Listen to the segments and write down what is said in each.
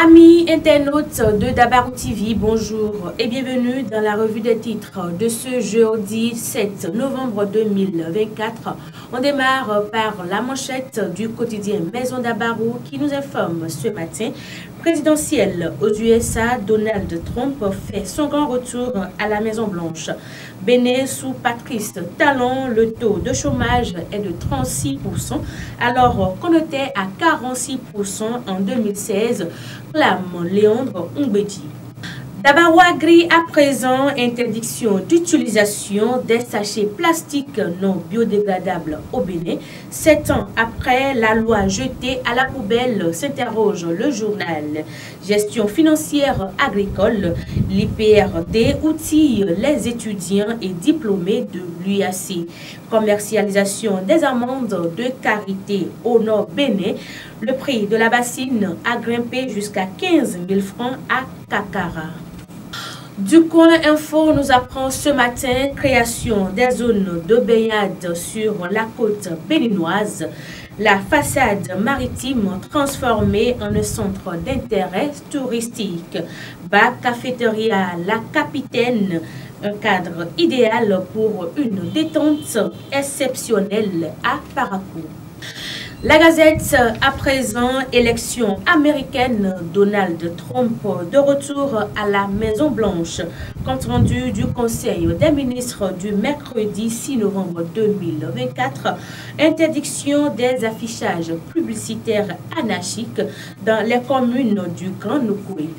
Amis internautes de Dabarou TV, bonjour et bienvenue dans la revue des titres de ce jeudi 7 novembre 2024. On démarre par la manchette du quotidien Maison Dabarou qui nous informe ce matin. Présidentielle aux USA, Donald Trump fait son grand retour à la Maison Blanche. Bénin sous Patrice Talon, le taux de chômage est de 36%, alors qu'on était à 46% en 2016, clame Léandre Ombedi. Dabarou Agri à présent, interdiction d'utilisation des sachets plastiques non biodégradables au Bénin. 7 ans après la loi jetée à la poubelle, s'interroge le journal. Gestion financière agricole, l'IPRD outille les étudiants et diplômés de l'UAC. Commercialisation des amandes de karité au nord Bénin. Le prix de la bassine a grimpé jusqu'à 15 000 francs à Kakara. Du Coin Info nous apprend ce matin création des zones de baignade sur la côte béninoise. La façade maritime transformée en un centre d'intérêt touristique. Bar cafétéria La Capitaine, un cadre idéal pour une détente exceptionnelle à Parakou. La Gazette à présent, élection américaine, Donald Trump de retour à la Maison Blanche. Compte rendu du Conseil des ministres du mercredi 6 novembre 2024, interdiction des affichages publicitaires anarchiques dans les communes du Grand Nokoué.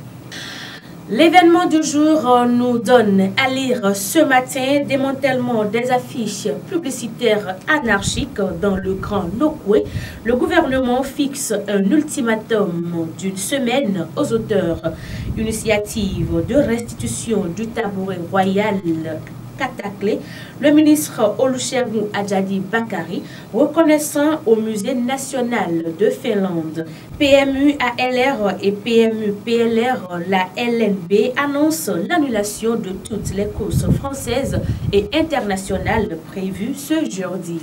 L'événement du jour nous donne à lire ce matin démantèlement des affiches publicitaires anarchiques dans le Grand Nokoué. Le gouvernement fixe un ultimatum d'une semaine aux auteurs. Initiative de restitution du tabouret royal Kataklé, le ministre Olusegun Adjadi Bakari, reconnaissant au Musée national de Finlande. PMU ALR et PMU PLR, la LNB annonce l'annulation de toutes les courses françaises et internationales prévues ce jeudi.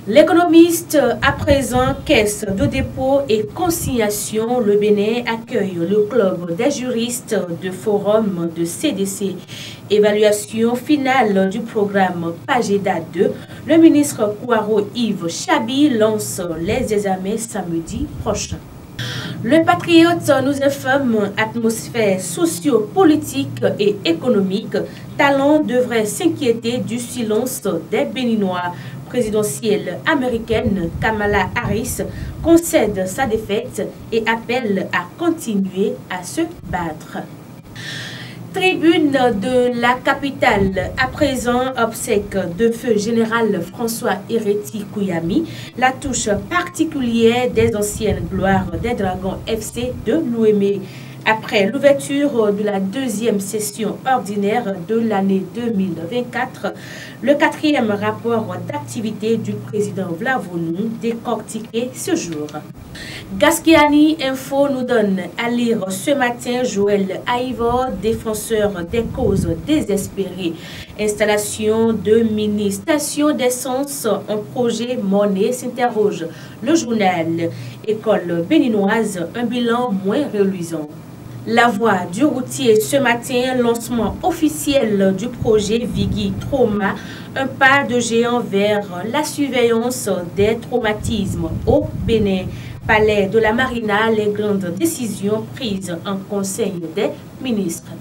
L'économiste à présent, caisse de dépôt et consignation, le Bénin accueille le club des juristes de forum de CDC. Évaluation finale du programme Pageda 2. Le ministre Kouaro Yves Chabi lance les examens samedi prochain. Le Patriote nous informe atmosphère socio-politique et économique. Talon devrait s'inquiéter du silence des Béninois. Présidentielle américaine Kamala Harris concède sa défaite et appelle à continuer à se battre. Tribune de la capitale, à présent, obsèque de feu général François Héreti Kouyami, la touche particulière des anciennes gloires des Dragons FC de Nouémé. Après l'ouverture de la deuxième session ordinaire de l'année 2024, le 4e rapport d'activité du président Vlavonou décortiqué ce jour. Gaskiani Info nous donne à lire ce matin Joël Aïvor, défenseur des causes désespérées. Installation de mini-station d'essence, un projet monnaie s'interroge. Le journal École béninoise, un bilan moins reluisant. La voix du routier ce matin, lancement officiel du projet Vigui Trauma, un pas de géant vers la surveillance des traumatismes au Bénin. Palais de la Marina, les grandes décisions prises en Conseil des ministres.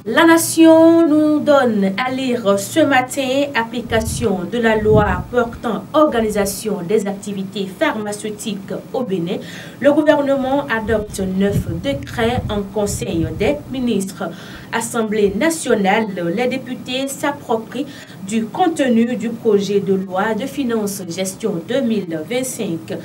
La Nation nous donne à lire ce matin application de la loi portant organisation des activités pharmaceutiques au Bénin. Le gouvernement adopte 9 décrets en Conseil des ministres. Assemblée nationale, les députés s'approprient du contenu du projet de loi de finances gestion 2025.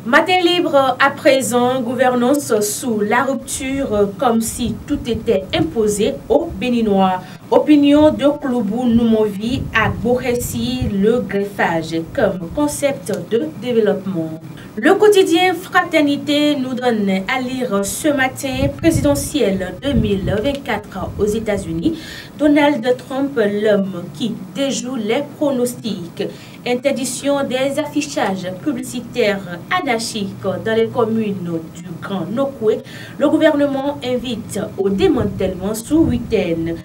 Matin libre à présent, gouvernance sous la rupture comme si tout était imposé aux Béninois. Opinion de Kloubou Noumovi à Boressi, le greffage comme concept de développement. Le quotidien Fraternité nous donne à lire ce matin présidentielle 2024 aux États-Unis. Donald Trump, l'homme qui déjoue les pronostics. Interdiction des affichages publicitaires anarchiques dans les communes du Grand Nokoué. Le gouvernement invite au démantèlement sous week-end.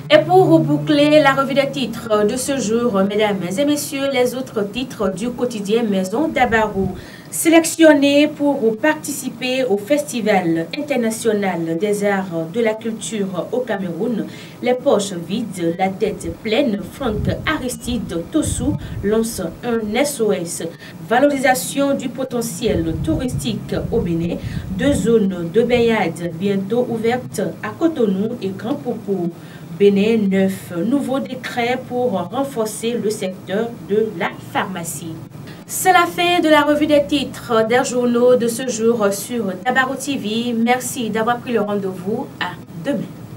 Et pour boucler la revue des titres de ce jour, mesdames et messieurs, les autres titres du quotidien Maison d'Abarou. Sélectionné pour participer au Festival international des arts de la culture au Cameroun, les poches vides, la tête pleine, Franck Aristide Tossou lance un SOS. Valorisation du potentiel touristique au Bénin, 2 zones de baignade bientôt ouvertes à Cotonou et Grand Popo. Bénin 9, nouveau décret pour renforcer le secteur de la pharmacie. C'est la fin de la revue des titres des journaux de ce jour sur Dabarou TV. Merci d'avoir pris le rendez-vous. À demain.